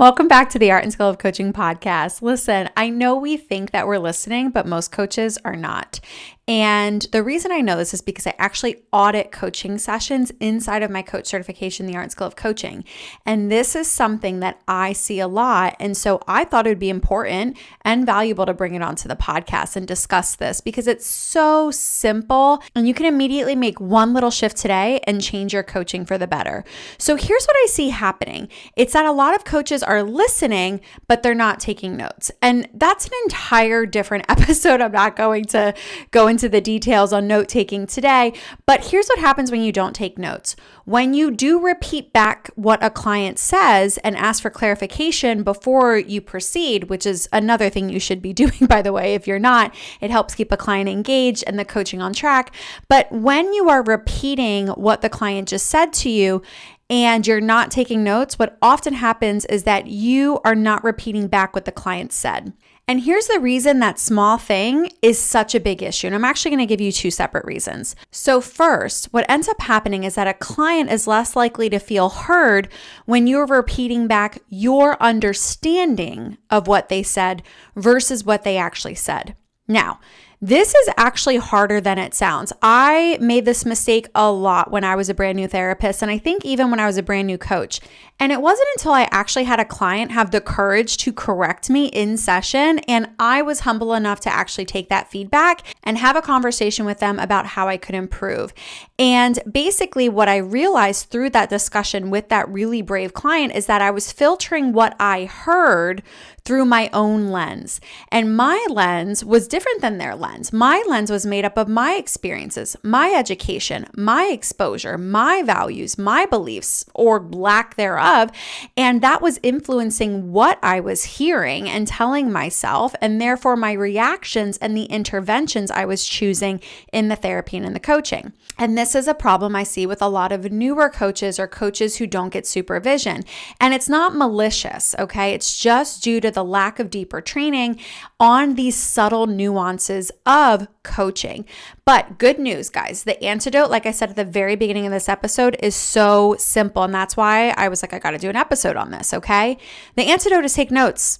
Welcome back to the Art and Skill of Coaching podcast. Listen, I know we think that we're listening, but most coaches are not. And the reason I know this is because I actually audit coaching sessions inside of my coach certification, the Art and Skill of Coaching. And this is something that I see a lot. And so I thought it would be important and valuable to bring it onto the podcast and discuss this because it's so simple and you can immediately make one little shift today and change your coaching for the better. So here's what I see happening. It's that a lot of coaches are listening, but they're not taking notes. And that's an entire different episode. I'm not going to go into the details on note taking today, but here's what happens when you don't take notes. When you do repeat back what a client says and ask for clarification before you proceed, which is another thing you should be doing, by the way, if you're not, it helps keep a client engaged and the coaching on track. But when you are repeating what the client just said to you, and you're not taking notes, what often happens is that you are not repeating back what the client said. And here's the reason that small thing is such a big issue. And I'm actually going to give you two separate reasons. So first, what ends up happening is that a client is less likely to feel heard when you're repeating back your understanding of what they said versus what they actually said. Now, this is actually harder than it sounds. I made this mistake a lot when I was a brand new therapist, and I think even when I was a brand new coach. And it wasn't until I actually had a client have the courage to correct me in session, and I was humble enough to actually take that feedback and have a conversation with them about how I could improve. And basically what I realized through that discussion with that really brave client is that I was filtering what I heard through my own lens. And my lens was different than their lens. My lens was made up of my experiences, my education, my exposure, my values, my beliefs, or lack thereof. And that was influencing what I was hearing and telling myself, and therefore my reactions and the interventions I was choosing in the therapy and in the coaching. And this is a problem I see with a lot of newer coaches or coaches who don't get supervision. And it's not malicious, okay? It's just due to the lack of deeper training on these subtle nuances of coaching. But good news, guys, the antidote, like I said at the very beginning of this episode, is so simple. And that's why I was like, I got to do an episode on this, okay? The antidote is take notes.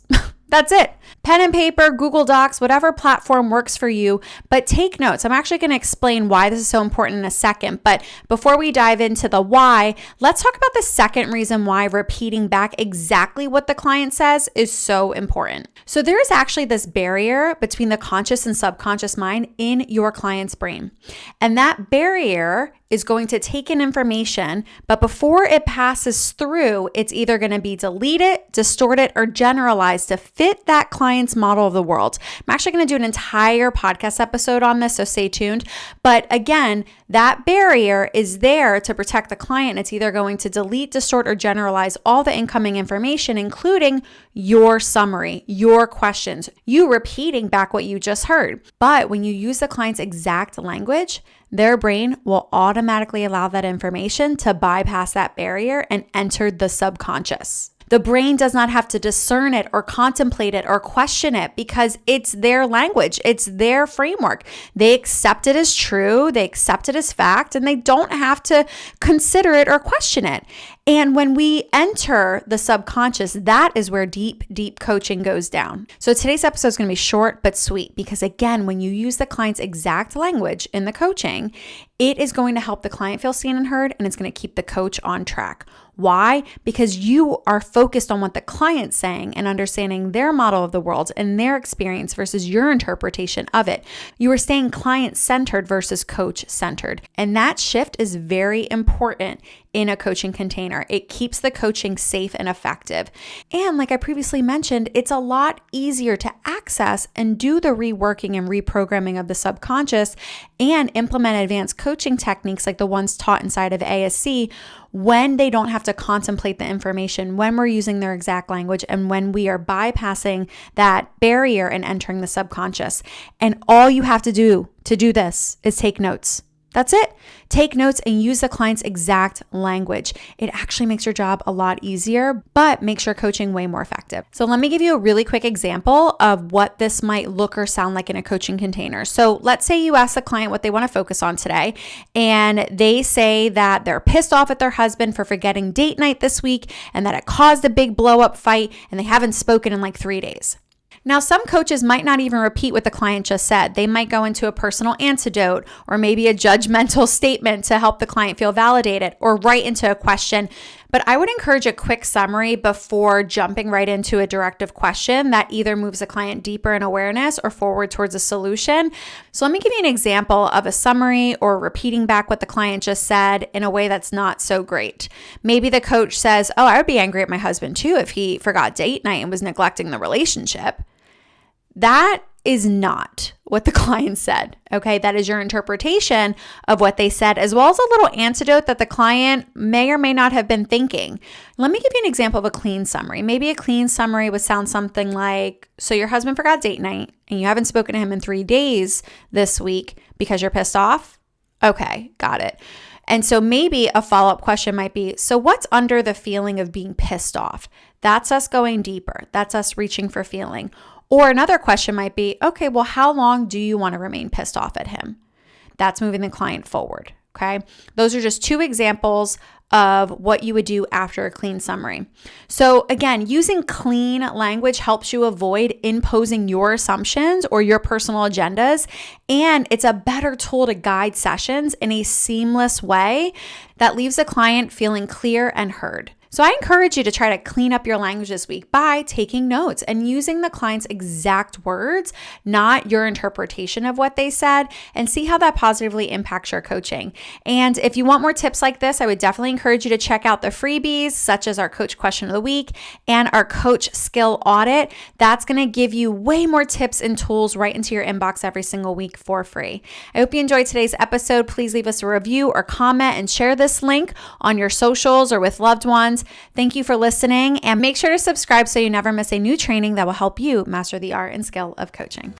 That's it. Pen and paper, Google Docs, whatever platform works for you, but take notes. I'm actually going to explain why this is so important in a second. But before we dive into the why, let's talk about the second reason why repeating back exactly what the client says is so important. So there is actually this barrier between the conscious and subconscious mind in your client's brain. And that barrier is going to take in information, but before it passes through, it's either going to be deleted, distorted, or generalized to fit that client's model of the world. I'm actually going to do an entire podcast episode on this, so stay tuned. But again, that barrier is there to protect the client. It's either going to delete, distort, or generalize all the incoming information, including your summary, your questions, you repeating back what you just heard. But when you use the client's exact language, their brain will automatically allow that information to bypass that barrier and enter the subconscious. The brain does not have to discern it or contemplate it or question it because it's their language. It's their framework. They accept it as true. They accept it as fact, and they don't have to consider it or question it. And when we enter the subconscious, that is where deep, deep coaching goes down. So today's episode is going to be short but sweet because, again, when you use the client's exact language in the coaching, it is going to help the client feel seen and heard, and it's going to keep the coach on track. Why? Because you are focused on what the client's saying and understanding their model of the world and their experience versus your interpretation of it. You are staying client-centered versus coach-centered. And that shift is very important in a coaching container. It keeps the coaching safe and effective. And like I previously mentioned, it's a lot easier to access and do the reworking and reprogramming of the subconscious and implement advanced coaching techniques like the ones taught inside of ASC when they don't have to contemplate the information, when we're using their exact language, and when we are bypassing that barrier and entering the subconscious. And all you have to do this is take notes. That's it. Take notes and use the client's exact language. It actually makes your job a lot easier, but makes your coaching way more effective. So let me give you a really quick example of what this might look or sound like in a coaching container. So let's say you ask the client what they want to focus on today, and they say that they're pissed off at their husband for forgetting date night this week and that it caused a big blow up fight and they haven't spoken in like 3 days. Now, some coaches might not even repeat what the client just said. They might go into a personal antidote or maybe a judgmental statement to help the client feel validated, or right into a question. But I would encourage a quick summary before jumping right into a directive question that either moves the client deeper in awareness or forward towards a solution. So let me give you an example of a summary or repeating back what the client just said in a way that's not so great. Maybe the coach says, "Oh, I would be angry at my husband too if he forgot date night and was neglecting the relationship." That is not what the client said, okay? That is your interpretation of what they said, as well as a little antidote that the client may or may not have been thinking. Let me give you an example of a clean summary. Maybe a clean summary would sound something like, "So your husband forgot date night and you haven't spoken to him in 3 days this week because you're pissed off?" Okay, got it. And so maybe a follow-up question might be, "So what's under the feeling of being pissed off?" That's us going deeper. That's us reaching for feeling. Or another question might be, "Okay, well, how long do you want to remain pissed off at him?" That's moving the client forward, okay? Those are just 2 examples of what you would do after a clean summary. So again, using clean language helps you avoid imposing your assumptions or your personal agendas, and it's a better tool to guide sessions in a seamless way that leaves the client feeling clear and heard. So I encourage you to try to clean up your language this week by taking notes and using the client's exact words, not your interpretation of what they said, and see how that positively impacts your coaching. And if you want more tips like this, I would definitely encourage you to check out the freebies, such as our Coach Question of the Week and our Coach Skill Audit. That's going to give you way more tips and tools right into your inbox every single week for free. I hope you enjoyed today's episode. Please leave us a review or comment and share this link on your socials or with loved ones. Thank you for listening, and make sure to subscribe so you never miss a new training that will help you master the art and skill of coaching.